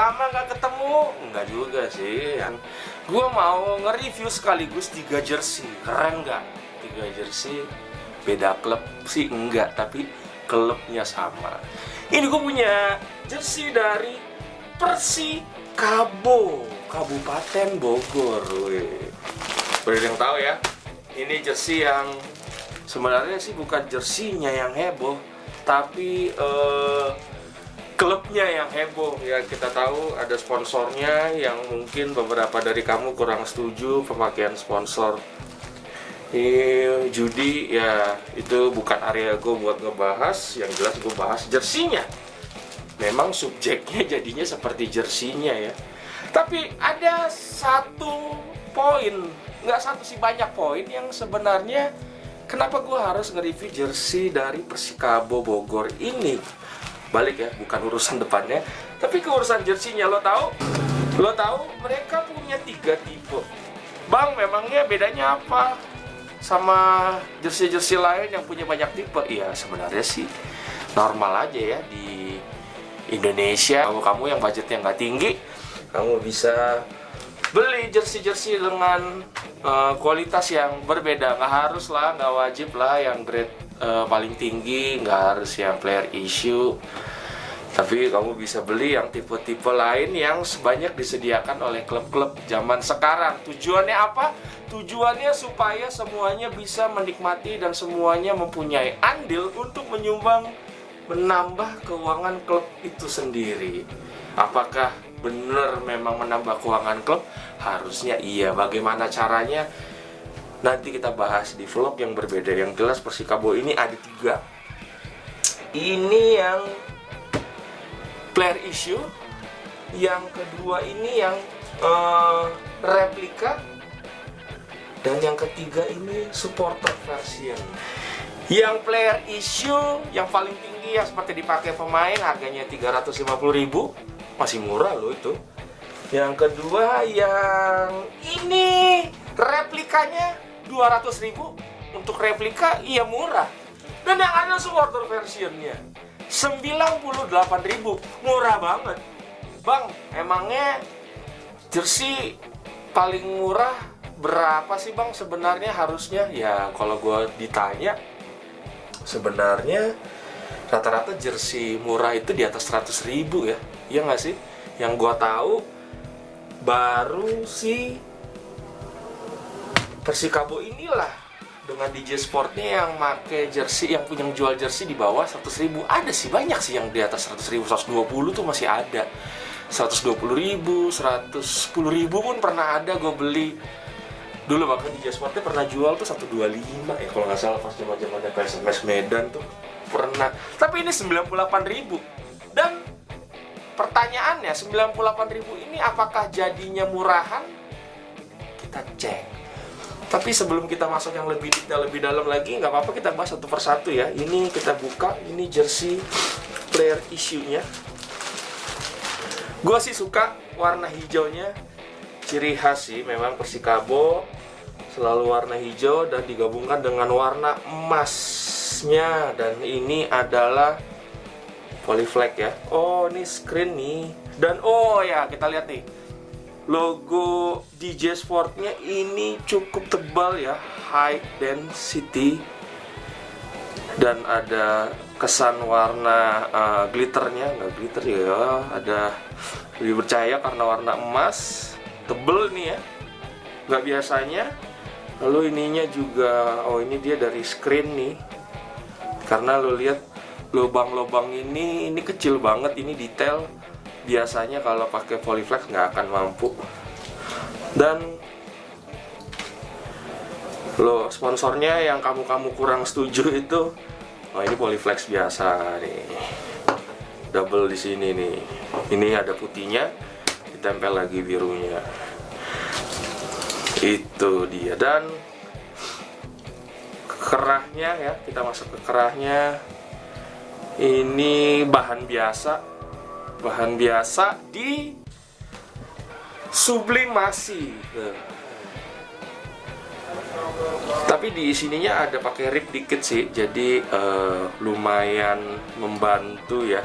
lama nggak ketemu. Enggak juga sih. Gue mau nge-review sekaligus 3 jersey. Keren nggak? 3 jersey beda klub sih enggak, tapi klubnya sama. Ini gue punya jersey dari Persikabo, Kabupaten Bogor. Udah yang tahu ya, ini jersey yang sebenarnya sih bukan jersinya yang heboh, tapi klubnya yang heboh. Ya kita tahu ada sponsornya yang mungkin beberapa dari kamu kurang setuju pemakaian sponsor. Ini judi ya, itu bukan area gue buat ngebahas. Yang jelas gue bahas jersinya. Memang subjeknya jadinya seperti jersinya ya. Tapi ada satu poin, nggak satu sih, banyak poin yang sebenarnya kenapa gue harus nge-review jersey dari Persikabo Bogor ini. Balik ya, bukan urusan depannya, tapi ke urusan jersinya. Lo tahu mereka punya 3 tipe. Bang, memangnya bedanya apa sama jersey-jersey lain yang punya banyak tipe? Iya, sebenarnya sih normal aja ya di Indonesia. Kamu yang budgetnya nggak tinggi, kamu bisa beli jersey-jersey dengan kualitas yang berbeda. Nggak harus lah, nggak wajib lah yang grade paling tinggi, nggak harus yang player issue. Tapi kamu bisa beli yang tipe-tipe lain yang sebanyak disediakan oleh klub-klub zaman sekarang. Tujuannya apa? Tujuannya supaya semuanya bisa menikmati dan semuanya mempunyai andil untuk menyumbang, menambah keuangan klub itu sendiri. Apakah benar memang menambah keuangan klub? Harusnya iya. Bagaimana caranya? Nanti kita bahas di vlog yang berbeda. Yang jelas Persikabo ini ada 3. Ini yang player issue, yang kedua ini yang replika, dan yang ketiga ini supporter version. Yang player issue yang paling tinggi yang seperti dipakai pemain harganya 350.000, masih murah loh itu. Yang kedua yang ini replikanya 200.000, untuk replika iya murah. Dan yang ada supporter versionnya 98.000, murah banget. Bang, emangnya jersey paling murah berapa sih bang sebenarnya harusnya? Ya kalau gue ditanya, sebenarnya rata-rata jersey murah itu di atas 100.000 ya. Iya nggak sih? Yang gue tahu baru si Persikabo inilah dengan DJ Sportnya yang make jersey, yang punya jual jersey di bawah 100.000. Ada sih, banyak sih yang di atas 100.000, 120 tuh masih ada. 120.000, 110.000 pun pernah ada gue beli. Dulu bahkan DJ Sportnya pernah jual tuh 125 ya kalau nggak salah, pas zaman-zamannya PSMS Medan tuh pernah. Tapi ini 98.000. Dan pertanyaannya, 98.000 ini apakah jadinya murahan? Kita cek. Tapi sebelum kita masuk yang lebih detail, lebih dalam lagi, nggak apa-apa kita bahas satu persatu ya. Ini kita buka, ini jersey player issue-nya. Gue sih suka warna hijaunya, ciri khas sih memang Persikabo selalu warna hijau dan digabungkan dengan warna emasnya. Dan ini adalah polyflag ya. Oh, ini screen nih. Dan oh ya, kita lihat nih, logo DJ Sportnya ini cukup tebal ya, high density, dan ada kesan warna glitternya, nggak glitter ya, ada lebih percaya karena warna emas, tebel nih ya, nggak biasanya. Lalu ininya juga, oh ini dia dari screen nih, karena lo lihat lubang-lubang ini kecil banget, ini detail. Biasanya kalau pakai polyflex nggak akan mampu. Dan lo sponsornya yang kamu kurang setuju itu, oh ini polyflex biasa nih, double di sini nih. Ini ada putihnya, ditempel lagi birunya. Itu dia. Dan kerahnya ya, kita masuk ke kerahnya. Ini bahan biasa di sublimasi. Tapi di sininya ada pakai rip dikit sih, jadi lumayan membantu ya.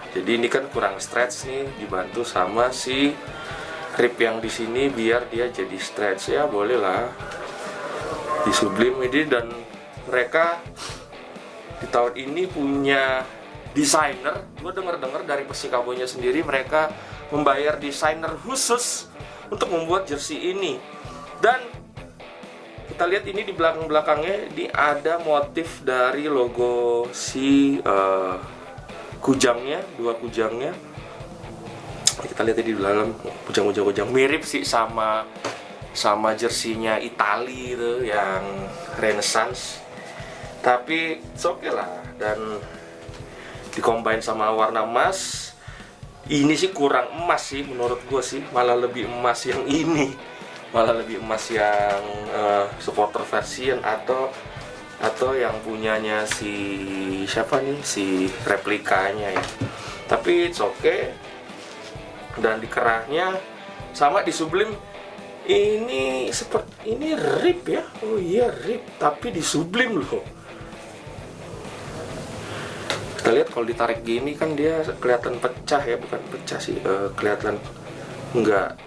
Jadi ini kan kurang stretch nih, dibantu sama si rib yang di sini biar dia jadi stretch. Ya boleh lah di Sublim ini. Dan mereka di tahun ini punya desainer. Gue denger dari Persikabo-nya sendiri, mereka membayar desainer khusus untuk membuat jersey ini. Dan kita lihat ini di belakangnya, ini ada motif dari logo si kujangnya, 2 kujangnya. Kita lihat di dalam kujang mirip sih sama jersinya Itali itu yang Renaissance. Tapi oke lah. Dan dicombine sama warna emas. Ini sih kurang emas sih menurut gue sih, malah lebih emas yang ini, malah lebih emas yang supporter version atau yang punyanya si siapa nih, si replikanya ya. Tapi it's okay. Dan di kerahnya sama di Sublim ini seperti ini rib ya. Oh iya rib, tapi di Sublim loh. Kita lihat kalau ditarik gini kan dia kelihatan pecah ya, bukan pecah sih, kelihatan nggak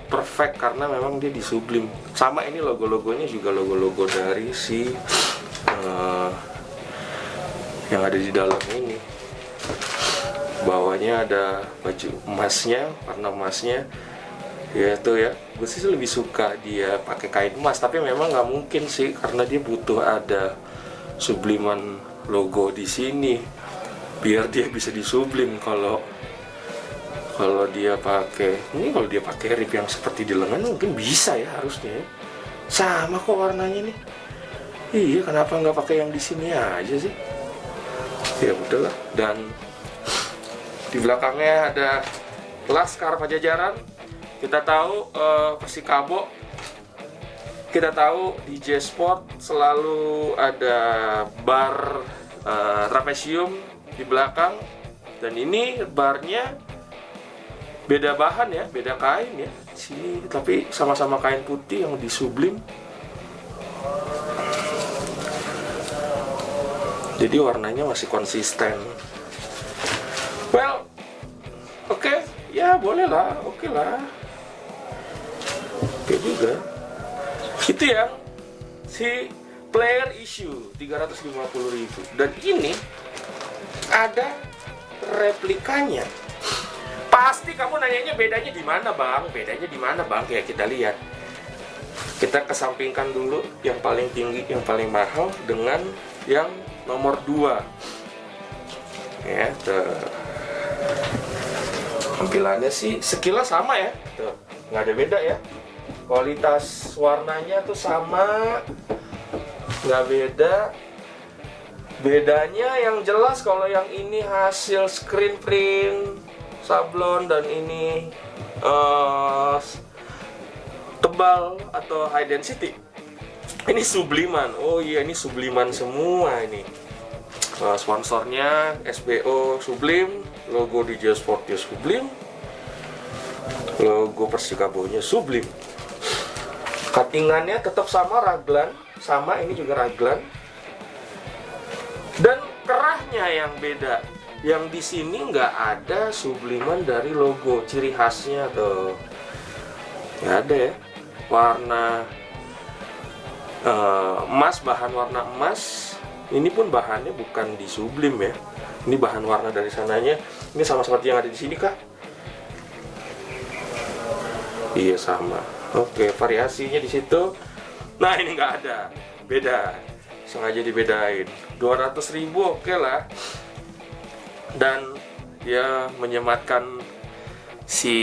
perfect karena memang dia di Sublim. Sama ini logo-logonya juga logo-logo dari si yang ada di dalam ini. Bawahnya ada baju emasnya, warna emasnya. Ya itu ya, gue sih lebih suka dia pakai kain emas, tapi memang nggak mungkin sih karena dia butuh ada subliman logo di sini biar dia bisa disublim. Kalau dia pakai ini, kalau dia pakai rib yang seperti di lengan mungkin bisa ya, harusnya sama kok warnanya nih. Iya, kenapa nggak pakai yang di sini aja sih? Ya udahlah. Dan di belakangnya ada Laskar Pajajaran. Kita tahu Persikabo, kita tahu di J-Sport selalu ada bar trapesium di belakang. Dan ini barnya beda bahan ya, beda kain ya sini, tapi sama-sama kain putih yang di Sublim. Jadi warnanya masih konsisten. Well, oke, ya boleh lah, oke lah, oke juga. Itu yang si player issue 350.000. Dan ini ada replikanya. Pasti kamu nanyanya bedanya di mana bang? Bedanya di mana bang? Ya kita lihat. Kita kesampingkan dulu yang paling tinggi, yang paling mahal dengan yang nomor 2. Ya, tampilannya sih sekilas sama ya. Tuh, nggak ada beda ya. Kualitas warnanya tuh sama, nggak beda. Bedanya yang jelas kalau yang ini hasil screen print sablon dan ini tebal atau high density. Ini subliman. Oh iya, ini subliman semua ini. Sponsornya SBO Sublim, logo di J-Sport Sublim, logo Persikabo-nya Sublim. Cuttingannya tetap sama, raglan, sama ini juga raglan. Dan kerahnya yang beda. Yang di sini nggak ada subliman dari logo, ciri khasnya tuh. Nggak ada ya. Warna emas, bahan warna emas. Ini pun bahannya bukan di Sublim ya. Ini bahan warna dari sananya. Ini sama seperti yang ada di sini kah? Iya sama. Oke, variasinya di situ. Nah ini nggak ada, beda. Sengaja dibedain. 200.000 oke lah. Dan dia menyematkan si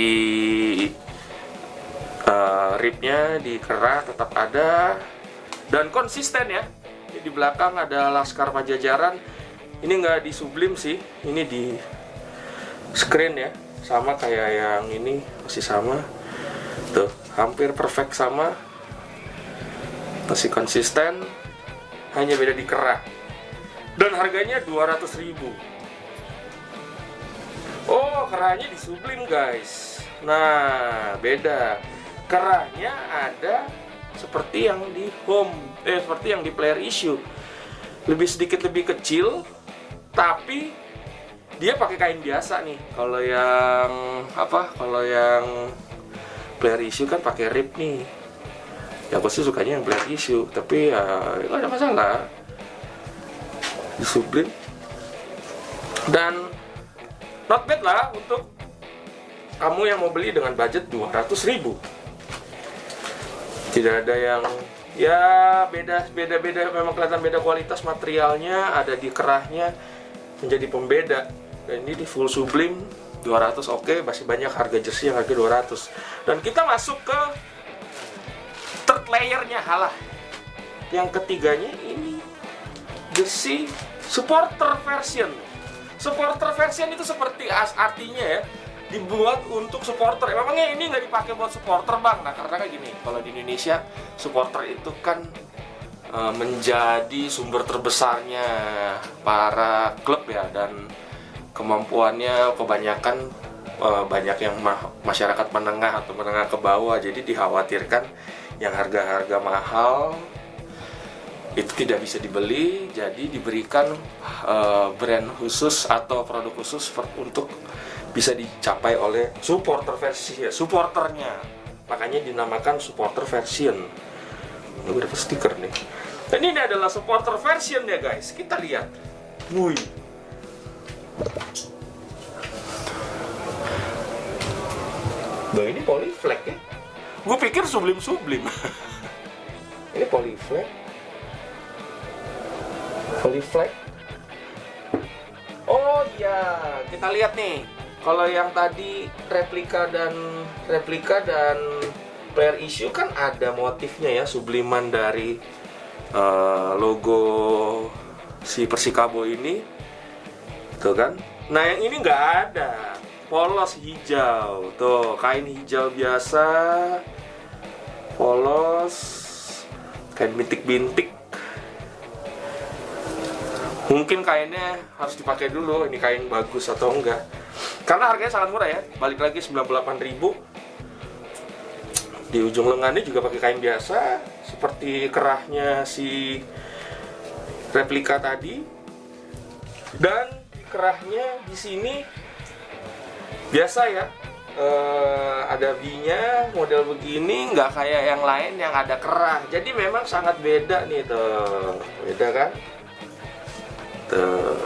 ribnya di kerah tetap ada dan konsisten ya. Di belakang ada Laskar Pajajaran. Ini nggak di Sublim sih, ini di screen ya, sama kayak yang ini, masih sama tuh, hampir perfect sama, masih konsisten, hanya beda di kerah. Dan harganya 200.000. Oh, kerahnya di Sublim guys. Nah, beda. Kerahnya ada seperti yang di seperti yang di player issue. Lebih sedikit lebih kecil, tapi dia pakai kain biasa nih. Kalau yang kalau yang player issue kan pakai rib nih. Ya aku sih sukanya yang player issue, tapi ya nggak ada masalah di Sublime. Dan not bad lah untuk kamu yang mau beli dengan budget 200.000. Tidak ada yang ya beda, memang kelihatan beda kualitas materialnya, ada di kerahnya menjadi pembeda. Dan ini di full Sublime 200 oke, masih banyak harga jersey yang harga 200. Dan kita masuk ke third layernya, yang ketiganya ini jersey supporter version. Supporter version itu seperti artinya ya, dibuat untuk supporter. Memangnya ini nggak dipakai buat supporter bang? Nah karena kayak gini, kalau di Indonesia supporter itu kan menjadi sumber terbesarnya para klub ya, dan kemampuannya kebanyakan banyak yang masyarakat menengah atau menengah ke bawah. Jadi dikhawatirkan yang harga-harga mahal itu tidak bisa dibeli, jadi diberikan brand khusus atau produk khusus untuk bisa dicapai oleh supporter versi ya, supporternya. Makanya dinamakan supporter version. Gue dapat stiker nih. Dan ini adalah supporter version ya guys. Kita lihat. Wih. Nah ini polyflag ya. Gue pikir Sublime. Ini polyflag. Oh iya, kita lihat nih. Kalau yang tadi replika dan player issue kan ada motifnya ya, subliman dari logo si Persikabo ini, tuh kan. Nah yang ini nggak ada, polos hijau, tuh kain hijau biasa, polos, kain bintik-bintik. Mungkin kainnya harus dipakai dulu, ini kain bagus atau enggak. Karena harganya sangat murah ya, balik lagi 98.000. Di ujung lengannya juga pakai kain biasa, seperti kerahnya si replika tadi. Dan di kerahnya di sini biasa ya, ada V-nya, model begini, nggak kayak yang lain yang ada kerah. Jadi memang sangat beda nih tuh, beda kan? Tuh.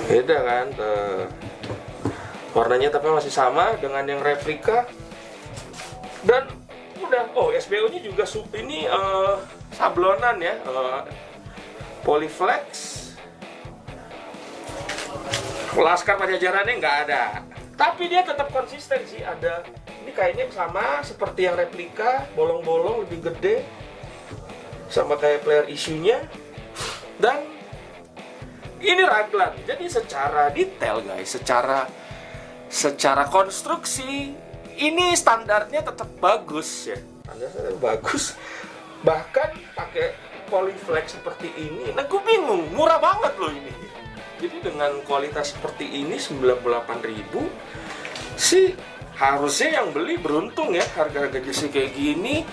Beda kan tuh. Warnanya tapi masih sama dengan yang replika. Dan udah, SBO nya juga ini sablonan ya, Polyflex. Laskar Pajajarannya nggak ada, tapi dia tetap konsisten sih, ada. Ini kainnya sama seperti yang replika, bolong-bolong lebih gede, sama kayak player issue-nya. Dan ini raglan. Jadi secara detail guys, secara konstruksi ini standarnya tetap bagus ya. Standarnya bagus. Bahkan pakai polyflex seperti ini. Nah, gue bingung, murah banget loh ini. Jadi dengan kualitas seperti ini 98.000 sih harusnya yang beli beruntung ya. Harga-harga jersey kayak gini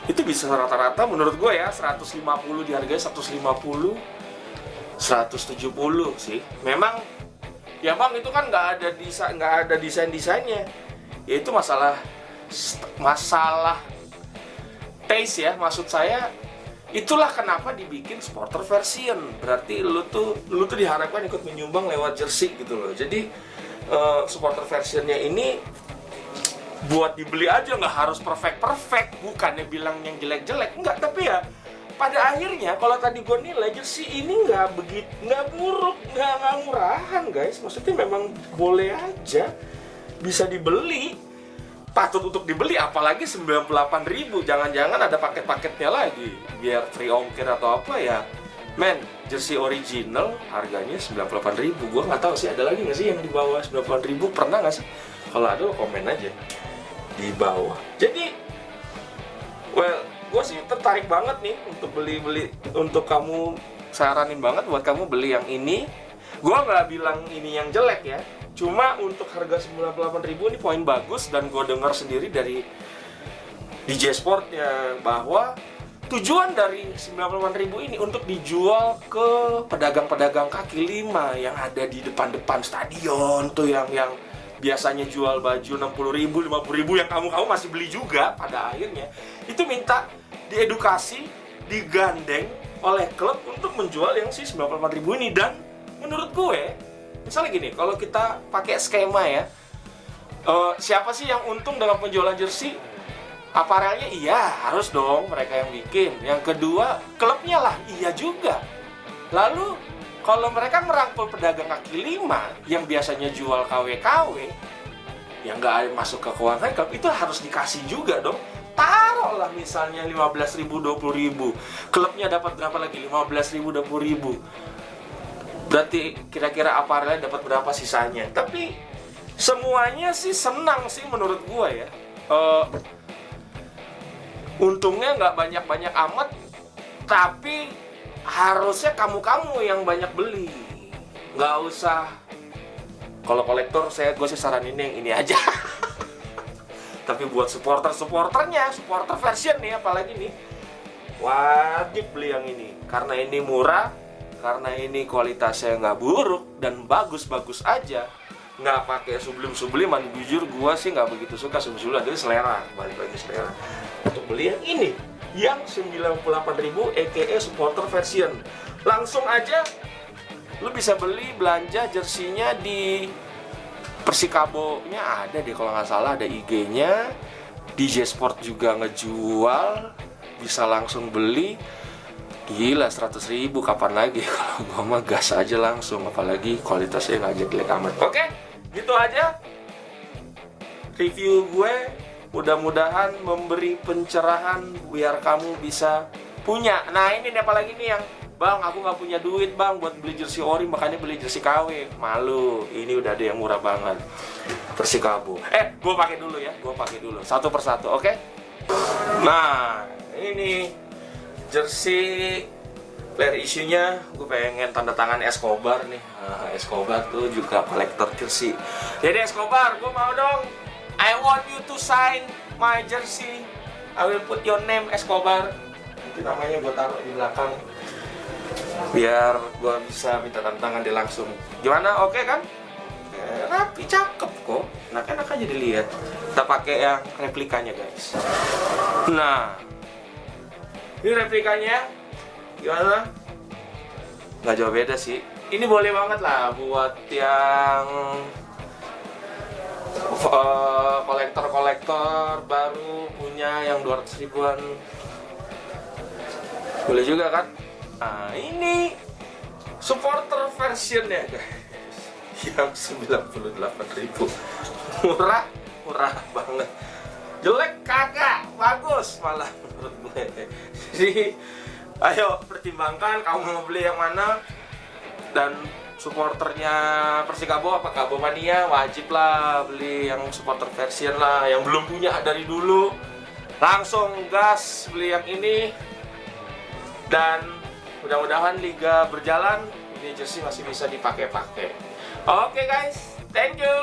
itu bisa rata-rata menurut gue ya 150, dihargai 150, 170 sih. Memang ya bang, itu kan nggak ada desainnya. Yaitu masalah taste ya, maksud saya. Itulah kenapa dibikin supporter version. Berarti lu tuh diharapkan ikut menyumbang lewat jersey gitu loh. Jadi supporter versionnya ini buat dibeli aja, nggak harus perfect. Bukannya bilang yang jelek-jelek, enggak. Tapi ya pada akhirnya kalau tadi gue nilai jersey ini nggak buruk, nggak murahan guys. Maksudnya memang boleh aja, bisa dibeli, patut untuk dibeli. Apalagi 98.000, jangan-jangan ada paket-paketnya lagi biar free ongkir atau apa ya. Men, jersey original harganya 98.000. Gue nggak tahu sih ada lagi nggak sih yang di bawah 98.000, pernah nggak sih? Kalau ada komen aja di bawah. Jadi gue sih tertarik banget nih untuk beli untuk kamu. Saranin banget buat kamu beli yang ini. Gue nggak bilang ini yang jelek ya, cuma untuk harga 98.000 ini poin bagus. Dan gue dengar sendiri dari DJ Sport ya, bahwa tujuan dari 98.000 ini untuk dijual ke pedagang-pedagang kaki lima yang ada di depan-depan stadion tuh, yang biasanya jual baju 60.000, 50.000 yang kamu masih beli juga. Pada akhirnya itu minta diedukasi, digandeng oleh klub untuk menjual yang si 98.000 ini. Dan menurut gue, misalnya gini, kalau kita pakai skema ya, siapa sih yang untung dengan penjualan jersey? Aparelnya iya, harus dong mereka yang bikin. Yang kedua, klubnya lah, iya juga. Lalu, kalau mereka merangkul pedagang kaki lima yang biasanya jual KW-KW, yang nggak masuk ke keuangan klub, itu harus dikasih juga dong. Taruhlah misalnya 15.000, 20.000. Klubnya dapat berapa lagi? 15.000, 20.000. Berarti kira-kira aparelnya dapat berapa sisanya? Tapi semuanya sih senang sih menurut gue ya. Untungnya nggak banyak-banyak amat, tapi harusnya kamu yang banyak beli. Nggak usah. Kalau kolektor, gue sih saranin yang ini aja. Tapi buat supporternya, supporter version nih, apalagi nih, wajib beli yang ini. Karena ini murah, karena ini kualitasnya nggak buruk dan bagus-bagus aja. Nggak pakai sublim-subliman. Jujur gue sih nggak begitu suka sublim-subliman, jadi selera, balik lagi selera. Untuk beli yang ini, yang 98.000 aka supporter version, langsung aja lu bisa beli, belanja jersinya di Persikabo-nya ada deh kalau nggak salah, ada IG-nya. DJ Sport juga ngejual, bisa langsung beli. Gila, 100.000 kapan lagi? Kalau gua mah gas aja langsung, apalagi kualitasnya nggak jelek amat. Oke, gitu aja review gue. Mudah-mudahan memberi pencerahan biar kamu bisa punya. Nah ini nih, apalagi nih yang, bang aku nggak punya duit bang buat beli jersey ori, makanya beli jersey KW. Malu, ini udah ada yang murah banget, Persikabo. Gue pakai dulu ya, satu persatu, oke? Nah ini jersey player issue-nya, gue pengen tanda tangan Escobar nih. Escobar tuh juga kolektor jersey. Jadi Escobar, gue mau dong, I want you to sign my jersey. I will put your name Escobar. Nanti namanya gue taruh di belakang, biar gue bisa minta tantangan dia langsung. Gimana? Oke kan? Rapi, cakep kok. Enak-enak aja dilihat. Kita pakai yang replikanya guys. Nah, ini replikanya. Gimana? Nggak jauh beda sih. Ini boleh banget lah buat yang kolektor baru punya yang 200 ribuan. Boleh juga kan? Nah ini supporter versionnya guys, yang 98.000. Murah banget. Jelek kagak, bagus malah menurut gue. Jadi ayo pertimbangkan kamu mau beli yang mana. Dan supporternya Persikabo apa Kabo Mania, wajib lah beli yang supporter version lah. Yang belum punya dari dulu, langsung gas beli yang ini. Dan mudah-mudahan liga berjalan, ini jersey masih bisa dipakai-pakai. Oke guys, thank you.